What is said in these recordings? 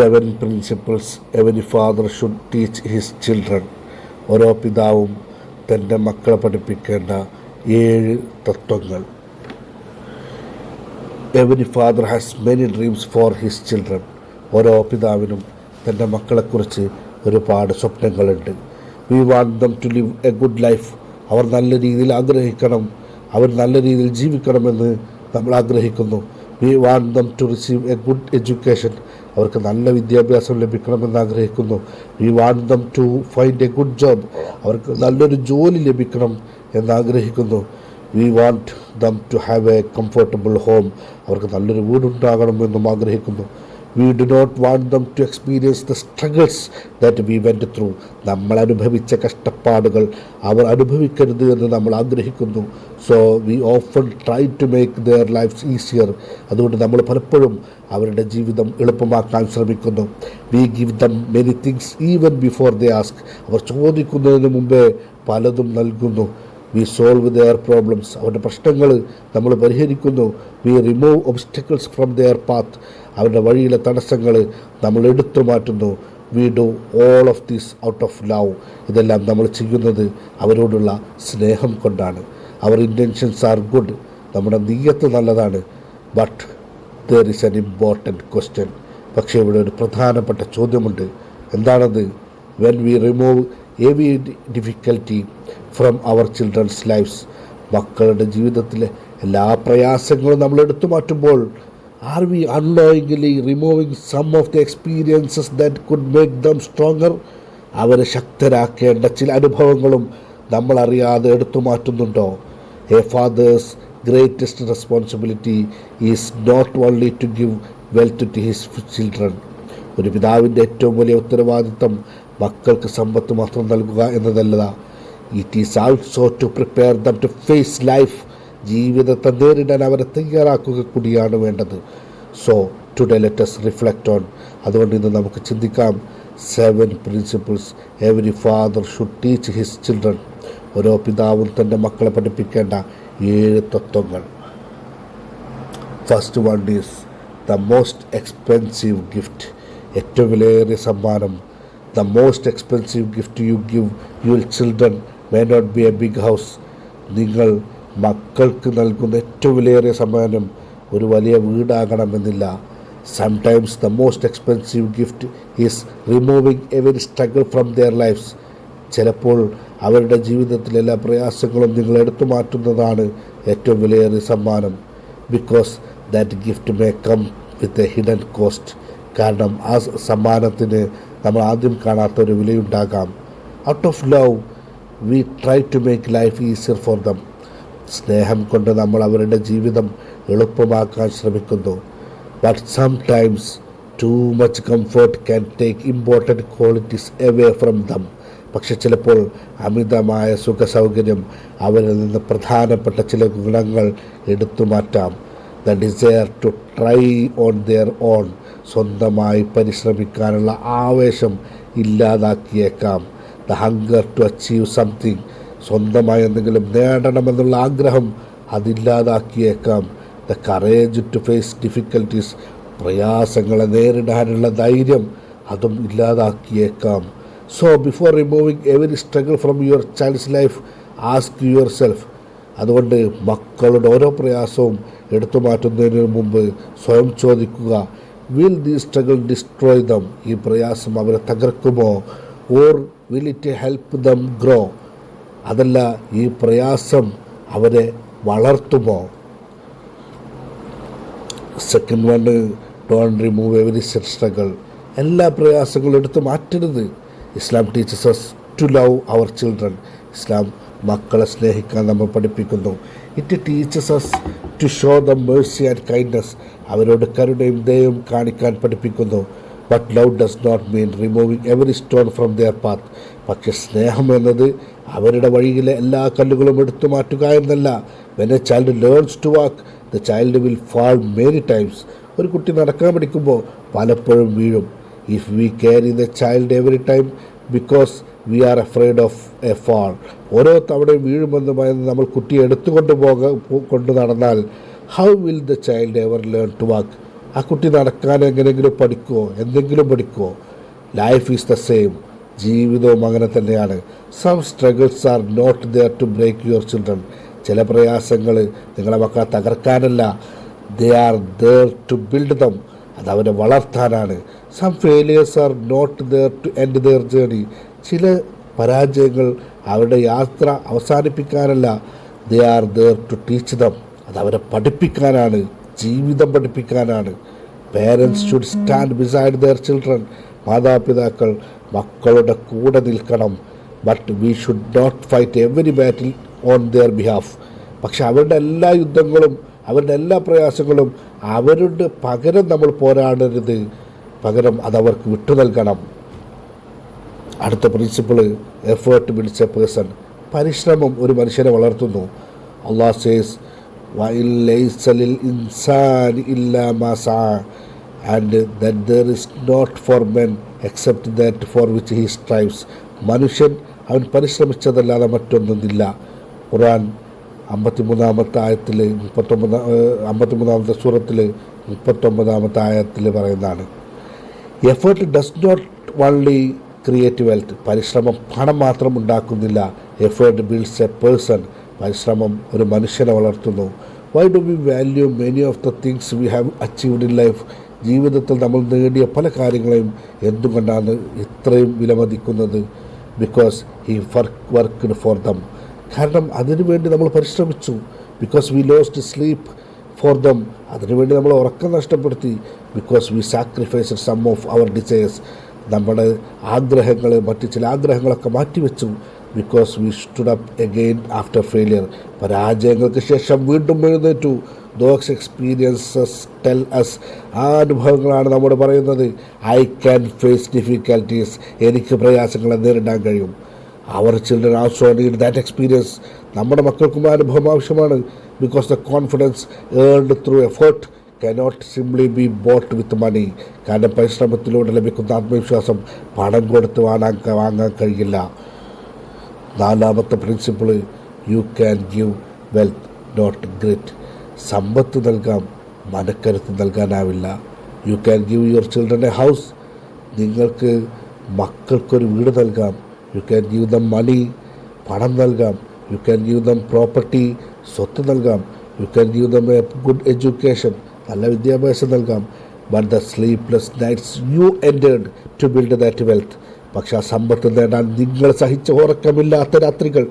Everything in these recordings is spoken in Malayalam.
7 principles every father should teach his children. ഓരോ പിതാവും തൻ്റെ മക്കളെ പഠിപ്പിക്കേണ്ട 7 തത്വങ്ങൾ. Every father has many dreams for his children. ഓരോ പിതാവിനും തൻ്റെ മക്കളെക്കുറിച്ച് ഒരുപാട് സ്വപ്നങ്ങളുണ്ട്. We want them to live a good life. അവർ നല്ല രീതിയിൽ ആഗ്രഹിക്കണം, അവർ നല്ല രീതിയിൽ ജീവിക്കണമെന്ന് നമ്മൾ ആഗ്രഹിക്കുന്നു. We want them to receive a good education. അവർക്ക് നല്ല വിദ്യാഭ്യാസം ലഭിക്കണമെന്ന് ആഗ്രഹിക്കുന്നു. We want them to find a good job. അവർക്ക് നല്ലൊരു ജോലി ലഭിക്കണം എന്നാഗ്രഹിക്കുന്നു. We want them to have a comfortable home. അവർക്ക് നല്ലൊരു വീടുണ്ടാകണമെന്നും ആഗ്രഹിക്കുന്നു. We do not want them to experience the struggles that we went through. നമ്മൾ അനുഭവിച്ച കഷ്ടപ്പാടുകൾ അവർ അനുഭവിക്കരുത് എന്ന് നമ്മൾ ആഗ്രഹിക്കുന്നു. So we often try to make their lives easier. അതുകൊണ്ട് നമ്മൾ പലപ്പോഴും അവരുടെ ജീവിതം എളുപ്പമാക്കാൻ ശ്രമിക്കുന്നു. We give them many things even before they ask. അവർ ചോദിക്കുന്നതിന് മുമ്പേ പലതും നൽകുന്നു. We solve their problems. അവരുടെ പ്രശ്നങ്ങൾ നമ്മൾ പരിഹരിക്കുന്നു. We remove obstacles from their path. അവരുടെ വഴിയിലെ തടസ്സങ്ങൾ നമ്മൾ എടുത്തു മാറ്റുന്നു. We do all of this out of love. ഇതെല്ലാം നമ്മൾ ചെയ്യുന്നത് അവരോടുള്ള സ്നേഹം കൊണ്ടാണ്. Our intentions are good. നമ്മുടെ നീയത്ത് നല്ലതാണ്. But there is an important question. പക്ഷേ ഇവിടെ ഒരു പ്രധാനപ്പെട്ട ചോദ്യമുണ്ട്. എന്താണത്? When we remove every difficulty from our children's lifes. മക്കളുടെ ജീവിതത്തിലെ എല്ലാ പ്രയാസങ്ങളും നമ്മൾ എടുത്തു മാറ്റുമ്പോൾ are we unknowingly removing some of the experiences that could make them stronger. അവരെ ശക്തരാക്കേണ്ട ചില അനുഭവങ്ങളും നമ്മൾ അറിയാതെ എടുത്തു മാറ്റുന്നുണ്ടോ? A father's greatest responsibility is not only to give wealth to his children. ഒരു പിതാവിൻ്റെ ഏറ്റവും വലിയ ഉത്തരവാദിത്തം മക്കൾക്ക് സമ്പത്ത് മാത്രം നൽകുക എന്നതല്ല. It is also to prepare them to face life. ജീവിതത്തെ നേരിടാൻ അവരെ തയ്യാറാക്കുക കൂടിയാണ് വേണ്ടത്. So today let us reflect on. അതുകൊണ്ട് ഇന്ന് നമുക്ക് ചിന്തിക്കാം. 7 principles every father should teach his children. ഓരോ പിതാവും തൻ്റെ മക്കളെ പഠിപ്പിക്കേണ്ട 7 തത്വങ്ങൾ. First one is the most expensive gift. ഏറ്റവും വിലയേറിയ സമ്മാനം. The most expensive gift you give your children may not be a big house. നിങ്ങൾ മക്കൾക്ക് നൽകുന്ന ഏറ്റവും വിലയേറിയ സമ്മാനം ഒരു വലിയ വീടാകണമെന്നില്ല. Sometimes the most expensive gift is removing every struggle from their lives. ചിലപ്പോൾ അവരുടെ ജീവിതത്തിലെ എല്ലാ പ്രയാസങ്ങളും നിങ്ങൾ എടുത്തു മാറ്റുന്നതാണ് ഏറ്റവും വിലയേറിയ സമ്മാനം. Because that gift may come with a hidden cost. കാരണം ആ സമ്മാനത്തിന് നമ്മൾ ആദ്യം കാണാത്തൊരു വിലയുണ്ടാകാം. Out of love we try to make life easier for them. സ്നേഹം കൊണ്ട് നമ്മൾ അവരുടെ ജീവിതം എളുപ്പമാക്കാൻ ശ്രമിക്കുന്നു. But sometimes too much comfort can take important qualities away from them. പക്ഷെ ചിലപ്പോൾ അമിതമായ സുഖസൗകര്യം അവരിൽ നിന്ന് പ്രധാനപ്പെട്ട ചില ഗുണങ്ങൾ എടുത്തു മാറ്റാം. The desire to try on their own. സ്വന്തമായി പരിശ്രമിക്കാനുള്ള ആവേശം ഇല്ലാതാക്കിയേക്കാം. The hunger to achieve something. സ്വന്തമായി എന്തെങ്കിലും നേടണമെന്നുള്ള ആഗ്രഹം അതില്ലാതാക്കിയേക്കാം. The courage to face difficulties. പ്രയാസങ്ങളെ നേരിടാനുള്ള ധൈര്യം അതും ഇല്ലാതാക്കിയേക്കാം. So before removing every struggle from your child's life ask yourself. അതുകൊണ്ട് മക്കളുടെ ഓരോ പ്രയാസവും എടുത്തു മാറ്റുന്നതിന് മുമ്പ് സ്വയം ചോദിക്കുക, will the struggle destroy them. ഈ പ്രയാസം അവരെ തകർക്കുമോ? Or will it help dum grow. അതല്ല, ഈ പ്രയാസം അവരെ വളർത്തുമോ? Second one, don't remove every struggle. എല്ലാ പ്രയാസങ്ങളും എടുത്തു മാറ്റരുത്. Islam teaches us to love our children. ഇസ്ലാം മക്കളെ സ്നേഹിക്കാൻ നമ്മൾ പഠിപ്പിക്കുന്നു. It teaches us to show them mercy and kindness. അവരോട് കരുണയും ദയയും കാണിക്കാൻ പഠിപ്പിക്കുന്നു. But love does not mean removing every stone from their path. പക്ഷെ സ്നേഹം എന്നത് അവരുടെ വഴിയിലെ എല്ലാ കല്ലുകളും എടുത്തു മാറ്റുക എന്നല്ല. When a child learns to walk the child will fall many times. ഒരു കുട്ടി നടക്കാൻ പഠിക്കുമ്പോൾ പലപ്പോഴും വീഴും. If we carry the child every time because we are afraid of a fall. ഓരോ തവണയും വീഴുമെന്ന് ഭയന്ന് നമ്മൾ കുട്ടിയെ എടുത്തുകൊണ്ട് കൊണ്ട് നടന്നാൽ how will the child ever learn to walk? ആ കുട്ടി നടക്കാൻ എങ്ങനെയെങ്കിലും പഠിക്കുമോ, എന്തെങ്കിലും പഠിക്കുമോ? Life is the same. ജീവിതവും അങ്ങനെ തന്നെയാണ്. Some struggles R not there to break your children. ചില പ്രയാസങ്ങൾ നിങ്ങളെ മക്കളെ തകർക്കാനല്ല, they are there to build them. അത് അവരെ വളർത്താനാണ്. Some failures are not there to end their journey. ചില പരാജയങ്ങൾ അവരുടെ യാത്ര അവസാനിപ്പിക്കാനല്ല, they are there to teach them. അത് അവരെ പഠിപ്പിക്കാനാണ്, ജീവിതം പഠിപ്പിക്കാനാണ്. Parents should stand beside their children. മാതാപിതാക്കൾ മക്കളുടെ കൂടെ നിൽക്കണം. But we should not fight every battle on their behalf. പക്ഷെ അവരുടെ എല്ലാ യുദ്ധങ്ങളും, അവരുടെ എല്ലാ പ്രയാസങ്ങളും അവരുടെ പകരം നമ്മൾ പോരാടരുത്. പകരം അതവർക്ക് വിട്ടു നൽകണം. അടുത്ത principle, effort builds a person. പരിശ്രമം ഒരു മനുഷ്യനെ വളർത്തുന്നു. അള്ളാഹ് സേസ് വഇൻ ലൈസ ലിൽ ഇൻസാനി ഇല്ലാ മാ സഅ and that there is not for men except that for which he strives. മനുഷ്യൻ അവൻ പരിശ്രമിച്ചതല്ലാതെ മറ്റൊന്നുമില്ല. ഖുർആൻ 53-ാമത്തെ ആയത്തിൽ 53-ാമത്തെ സൂറത്തിൽ 39-ാമത്തെ ആയത്തിൽ പറയുന്നതാണ്. Effort does not only create wealth. പരിശ്രമം പണം മാത്രം ഉണ്ടാക്കുന്നില്ല. Effort builds a person. പരിശ്രമം ഒരു മനുഷ്യനെ വളർത്തുന്നു. Why do we value many of the things we have achieved in life. ജീവിതത്തിൽ നമ്മൾ നേടിയ പല കാര്യങ്ങളെയും എന്തുകൊണ്ടാണ് ഇത്രയും വിലമതിക്കുന്നത്? Because he worked for them. കാരണം അതിനുവേണ്ടി നമ്മൾ പരിശ്രമിച്ചു. Because we lost sleep for them. അതിനുവേണ്ടി നമ്മൾ ഉറക്കം നഷ്ടപ്പെടുത്തി. Because we sacrificed some of our desires. നമ്മുടെ ആഗ്രഹങ്ങൾ, മറ്റ് ചില ആഗ്രഹങ്ങളൊക്കെ മാറ്റിവെച്ചു. Because we stood up again after failure. പരാജയങ്ങൾക്ക് ശേഷം വീണ്ടും എഴുന്നേറ്റു. Those experiences tell us. ആ അനുഭവങ്ങളാണ് നമ്മോട് പറയുന്നത്, ഐ ക്യാൻ ഫേസ് ഡിഫിക്കൽട്ടീസ്. എനിക്ക് പ്രയാസങ്ങളെ നേരിടാൻ കഴിയും. Our children also need that experience. നമ്മുടെ മക്കൾക്കും ആ അനുഭവം ആവശ്യമാണ്. Because the confidence earned through effort cannot simply be bought with money. കാരണം പരിശ്രമത്തിലൂടെ ലഭിക്കുന്ന ആത്മവിശ്വാസം പണം കൊടുത്ത് വാങ്ങാൻ കഴിയില്ല. 4-ാമത്തെ principle, you can give wealth not grit. സമ്പത്ത് നൽകാം, മനക്കരുത്ത് നൽകാനാവില്ല. You can give your children a house. നിങ്ങൾക്ക് മക്കൾക്കൊരു വീട് നൽകാം. You can give them money, പണം നൽകാം. You can give them property, സ്വത്ത് നൽകാം. You can give them a good education, നല്ല വിദ്യാഭ്യാസം നൽകാം. But the sleepless nights you endured to build that wealth. പക്ഷെ ആ സമ്പത്ത് നേടാൻ നിങ്ങൾ സഹിച്ച ഉറക്കമില്ലാത്ത രാത്രികൾ,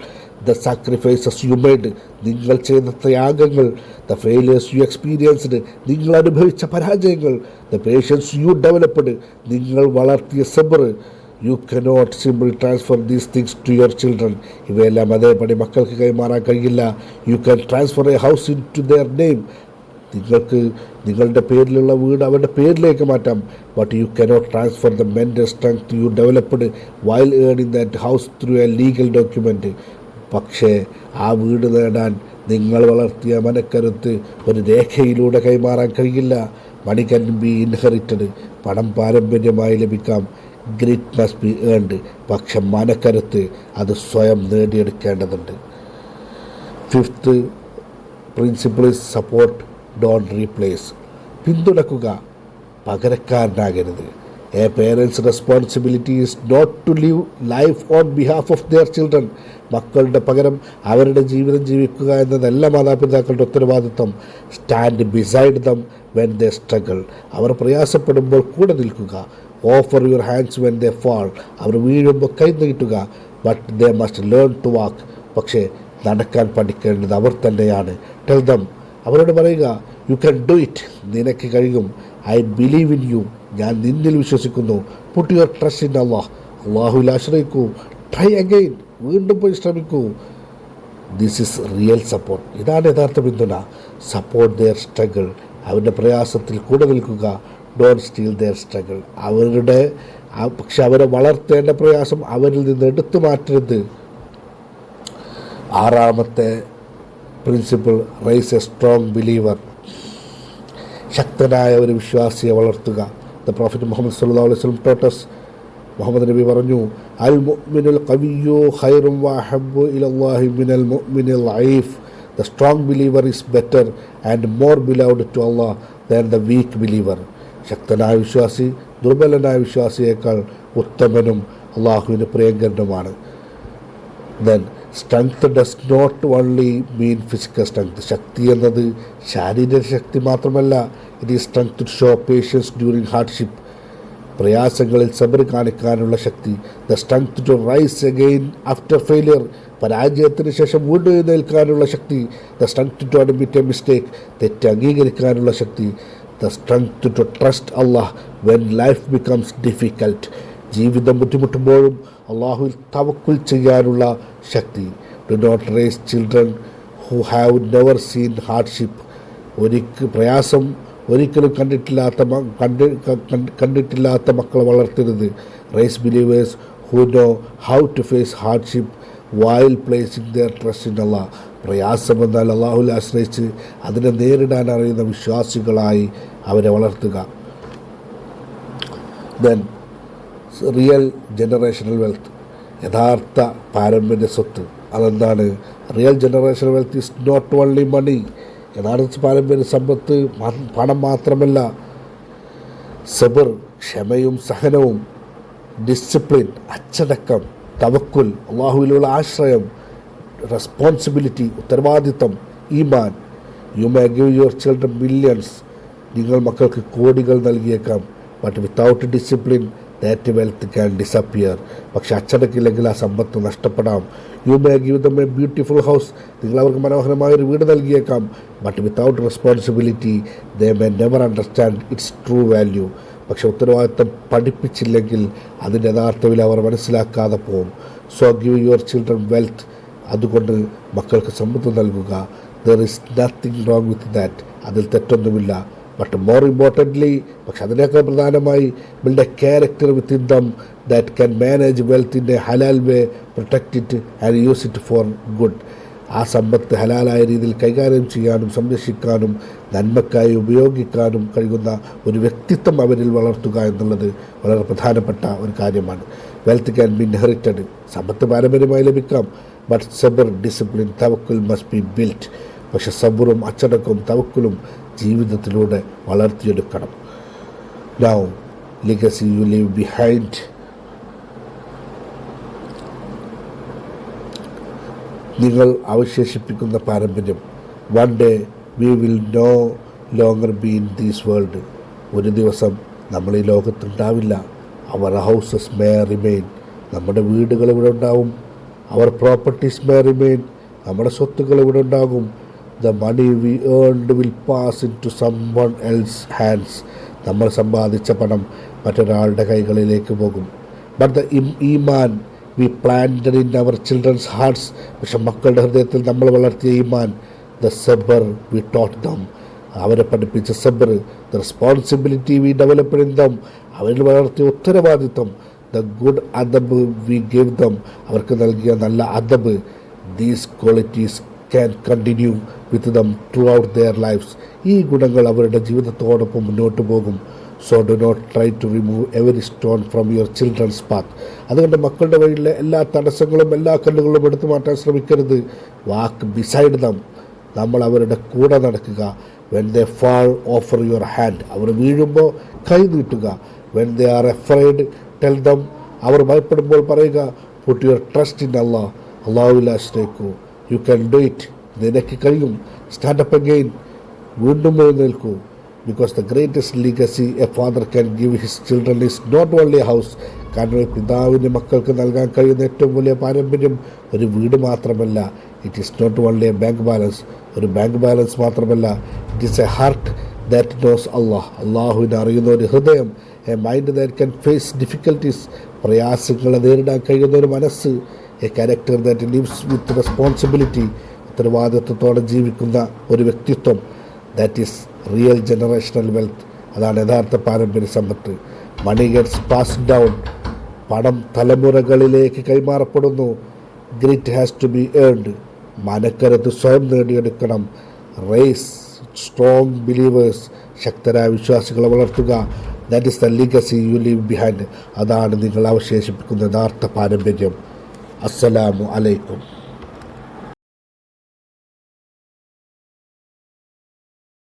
ദ സാക്രിഫൈസസ് യു മെയ്ഡ്, നിങ്ങൾ ചെയ്ത ത്യാഗങ്ങൾ, ദ ഫെയിലിയേഴ്സ് യു എക്സ്പീരിയൻസ്ഡ്, നിങ്ങൾ അനുഭവിച്ച പരാജയങ്ങൾ, ദ പേഷ്യൻസ് യു ഡെവലപ്ഡ്, നിങ്ങൾ വളർത്തിയ സബർ. You cannot simple transfer these things to your children. ഇവയെല്ലാം അതേപടി മക്കൾക്ക് കൈമാറാൻ കഴിയില്ല. You can transfer a house into their name. നിങ്ങൾക്ക് നിങ്ങളുടെ പേരിലുള്ള വീട് അവരുടെ പേരിലേക്ക് മാറ്റാം. But you cannot transfer the mental strength you developed while ഏണിങ് that house through a legal document. പക്ഷേ ആ വീട് നേടാൻ നിങ്ങൾ വളർത്തിയ മനക്കരുത്ത് ഒരു രേഖയിലൂടെ കൈമാറാൻ കഴിയില്ല. Money can be inherited. പണം പാരമ്പര്യമായി ലഭിക്കാം. Grit must be earned. പക്ഷെ മനക്കരുത്ത് അത് സ്വയം നേടിയെടുക്കേണ്ടതുണ്ട്. 5th principle is support don't replace. പിന്തുണക്കുക, പകരക്കാരനാകരുത്. A parents responsibility is not to live life on behalf of their children. മക്കളുടെ പകരം അവരുടെ ജീവിതം ജീവിക്കുക എന്നതല്ല മാതാപിതാക്കളുടെ ഉത്തരവാദിത്വം. Stand beside them when they struggle. അവർ പ്രയാസപ്പെടുമ്പോൾ കൂടെ നിൽക്കുക. Offer your hands when they fall. അവർ വീഴുമ്പോൾ കൈ നീട്ടുക. But they must learn to walk. പക്ഷേ നടക്കാൻ പഠിക്കേണ്ടത് അവർ തന്നെയാണ്. ടെൽ ദം, അവരോട് പറയുക, യു ക്യാൻ ഡു ഇറ്റ്. നിനക്ക് കഴിയും. I believe in you. ഞാൻ നിന്നിൽ വിശ്വസിക്കുന്നു. Put your trust in Allah. അള്ളാഹുവിൽ ആശ്രയിക്കൂ. Try again. വീണ്ടും പോയി ശ്രമിക്കൂ. This is real support. ഇതാണ് യഥാർത്ഥ പിന്തുണ. Support their struggle. അവരുടെ പ്രയാസത്തിൽ കൂടെ നിൽക്കുക. Don't steal their struggle. പക്ഷെ അവരെ വളർത്തേണ്ട പ്രയാസം അവരിൽ നിന്ന് എടുത്തു മാറ്റരുത്. 6-ാമത്തെ principle, raise a strong believer. ശക്തനായ ഒരു വിശ്വാസിയെ വളർത്തുക. ദ പ്രോഫറ്റ് മുഹമ്മദ് സല്ലല്ലാഹു അലൈഹി വസല്ലം ടോട്ടസ്. മുഹമ്മദ് നബി പറഞ്ഞു, അൽ മുഅ്മിനുൽ ഖവിയ്യു ഖൈറുൻ വഅഹബ്ബു ഇലല്ലാഹി മിനൽ മുഅ്മിനിൽ ളഈഫ്. The strong believer is better and more beloved to Allah than the weak believer. ശക്തനായ വിശ്വാസി ദുർബലനായ വിശ്വാസിയേക്കാൾ ഉത്തമനും അള്ളാഹുവിന് പ്രിയങ്കരനുമാണ്. Then strength does not only mean physical strength. ശക്തി എന്നത് ശാരീരിക ശക്തി മാത്രമല്ല. It is strength to show patience during hardship. പ്രയാസങ്ങളിൽ സബർ കാണിക്കാനുള്ള ശക്തി. The strength to rise again after failure. പരാജയത്തിന് ശേഷം വീണ്ടും എഴുന്നേൽക്കാനുള്ള ശക്തി. The strength to admit a mistake. തെറ്റ് അംഗീകരിക്കാനുള്ള ശക്തി. The strength to trust Allah when life becomes difficult. ജീവിതം ബുദ്ധിമുട്ടുമ്പോഴും അള്ളാഹുവിൽ തവക്കുൽ ചെയ്യാനുള്ള ശക്തി. Do not raise children who have never seen hardship. പ്രയാസം ഒരിക്കലും കണ്ടിട്ടില്ലാത്ത മക്കളെ വളർത്തരുത്. Raise believers who know how to face hardship while placing their trust in Allah. പ്രയാസമെന്നാൽ അള്ളാഹുവിൽ ആശ്രയിച്ച് അതിനെ നേരിടാൻ അറിയുന്ന വിശ്വാസികളായി അവരെ വളർത്തുക. Then real generational wealth. യഥാർത്ഥ പാരമ്പര്യ സ്വത്ത് അതെന്താണ്? Real generational wealth is not only മണി. യഥാർത്ഥ പാരമ്പര്യ സമ്പത്ത് പണം മാത്രമല്ല. സബർ, ക്ഷമയും സഹനവും, ഡിസിപ്ലിൻ, അച്ചടക്കം, തവക്കുൽ, അള്ളാഹുവിലുള്ള ആശ്രയം, റെസ്പോൺസിബിലിറ്റി, ഉത്തരവാദിത്തം, ഈമാൻ. You may give your children millions. നിങ്ങൾ മക്കൾക്ക് കോടികൾ നൽകിയേക്കാം. But without discipline that wealth can disappear. പക്ഷെ അച്ചടക്കില്ലെങ്കിൽ ആ സമ്പത്ത് നഷ്ടപ്പെടാം. You may give them A beautiful house. നിങ്ങൾ അവർക്ക് മനോഹരമായൊരു വീട് നൽകിയേക്കാം. But without responsibility they may never understand it's true value. പക്ഷെ ഉത്തരവാദിത്തം പഠിപ്പിച്ചില്ലെങ്കിൽ അതിൻ്റെ യഥാർത്ഥ വില അവർ മനസ്സിലാക്കാതെ പോകും. So give your children wealth. അതുകൊണ്ട് മക്കൾക്ക് സമ്പത്ത് നൽകുക. There is nothing wrong with that. അതിൽ തെറ്റൊന്നുമില്ല. ബട്ട് മോർ ഇമ്പോർട്ടൻ്റ്ലി, പക്ഷെ അതിനേക്കാൾ പ്രധാനമായി, build a character within them that can manage wealth in a halal way, protect it and use it for good. ആ സമ്പത്ത് ഹലാലായ രീതിയിൽ കൈകാര്യം ചെയ്യാനും സംരക്ഷിക്കാനും നന്മക്കായി ഉപയോഗിക്കാനും കഴിയുന്ന ഒരു വ്യക്തിത്വം അവരിൽ വളർത്തുക എന്നുള്ളത് വളരെ പ്രധാനപ്പെട്ട ഒരു കാര്യമാണ്. Wealth can be inherited. സമ്പത്ത് പാരമ്പര്യമായി ലഭിക്കാം. ബട്ട് സബർ, ഡിസിപ്ലിൻ, തവക്കുൽ മസ്റ്റ് ബി ബിൽറ്റ്. പക്ഷെ സബറും അച്ചടക്കവും തവക്കുലും ജീവിതത്തിലൂടെ വളർത്തിയെടുക്കണം. Now legacy you leave behind. നിങ്ങൾ അവശേഷിപ്പിക്കുന്ന പാരമ്പര്യം. One day we will no longer be in these world. ഒരു ദിവസം നമ്മൾ ഈ ലോകത്തുണ്ടാവില്ല. Our houses may remain. നമ്മുടെ വീടുകൾ ഇവിടെ ഉണ്ടാവും. Our properties may remain. നമ്മുടെ സ്വത്തുക്കൾ ഇവിടെ ഉണ്ടാകും. The money we earned will pass in to someone else's hands. നമ്മൾ സമ്പാദിച്ച പണം മറ്റൊരാളുടെ കൈകളിലേക്ക് പോകും. ബട്ട് ദ ഈമാൻ we planted in our children's hearts. പക്ഷെ മക്കളുടെ ഹൃദയത്തിൽ നമ്മൾ വളർത്തിയ ഈമാൻ. ദ സബർ വി ടോട്ട് ദം. അവരെ പഠിപ്പിച്ച സബർ. The responsibility we developed in them. അവരിൽ വളർത്തിയ ഉത്തരവാദിത്വം. ദ ഗുഡ് അദബ് വി ഗിവ് ദം. അവർക്ക് നൽകിയ നല്ല അദബ്. These qualities can continue with them throughout their lives. ഈ ഗുണങ്ങൾ അവരുടെ ജീവിതത്തോടൊപ്പം മുന്നോട്ട് പോകും. So do not try to remove every stone from your children's path. അതുകൊണ്ട് മക്കളുടെ വഴിയിലെ എല്ലാ തടസ്സങ്ങളും എല്ലാ കല്ലുകളും എടുത്തു മാറ്റാൻ ശ്രമിക്കരുത്. Walk beside them. നമ്മൾ അവരുടെ കൂടെ നടക്കുക. When they fall offer your hand. അവർ വീഴുമ്പോൾ കൈ നീട്ടുക. When they are afraid tell them. അവർ ഭയപ്പെടുമ്പോൾ പറയുക, put your trust in Allah. അള്ളാഹുവിൽ ആശ്രയിക്കൂ. You can do it. നിനക്ക് കഴിയും. Stand up again. വീണ്ടും എഴുന്നേൽക്കൂ. Because the greatest legacy a father can give his children is not only a house. കാരണം പിതാവിന് മക്കൾക്ക് നൽകാൻ കഴിയുന്ന ഏറ്റവും വലിയ പാരമ്പര്യം ഒരു വീട് മാത്രമല്ല. It is not only a bank balance. ഒരു ബാങ്ക് ബാലൻസ് മാത്രമല്ല. It is a heart that knows Allah. അള്ളാഹുവിനെ അറിയുന്ന ഒരു ഹൃദയം. A mind that can face difficulties. പ്രയാസങ്ങളെ നേരിടാൻ കഴിയുന്ന ഒരു മനസ്സ്. A character that lives with responsibility. ഉത്തരവാദിത്വത്തോടെ ജീവിക്കുന്ന ഒരു വ്യക്തിത്വം. That is real generational wealth. അതാണ് യഥാർത്ഥ പാരമ്പര്യ സമ്പത്ത്. Money gets passed down. പണം തലമുറകളിലേക്ക് കൈമാറപ്പെടുന്നു. Grit has to be earned. മനക്കരുത്ത് സ്വയം നേടിയെടുക്കണം. Raise strong believers. ശക്തരായ വിശ്വാസികളെ വളർത്തുക. That is the legacy you leave behind. അതാണ് നിങ്ങൾ അവശേഷിപ്പിക്കുന്ന യഥാർത്ഥ പാരമ്പര്യം. അസ്സലാമു അലൈക്കും.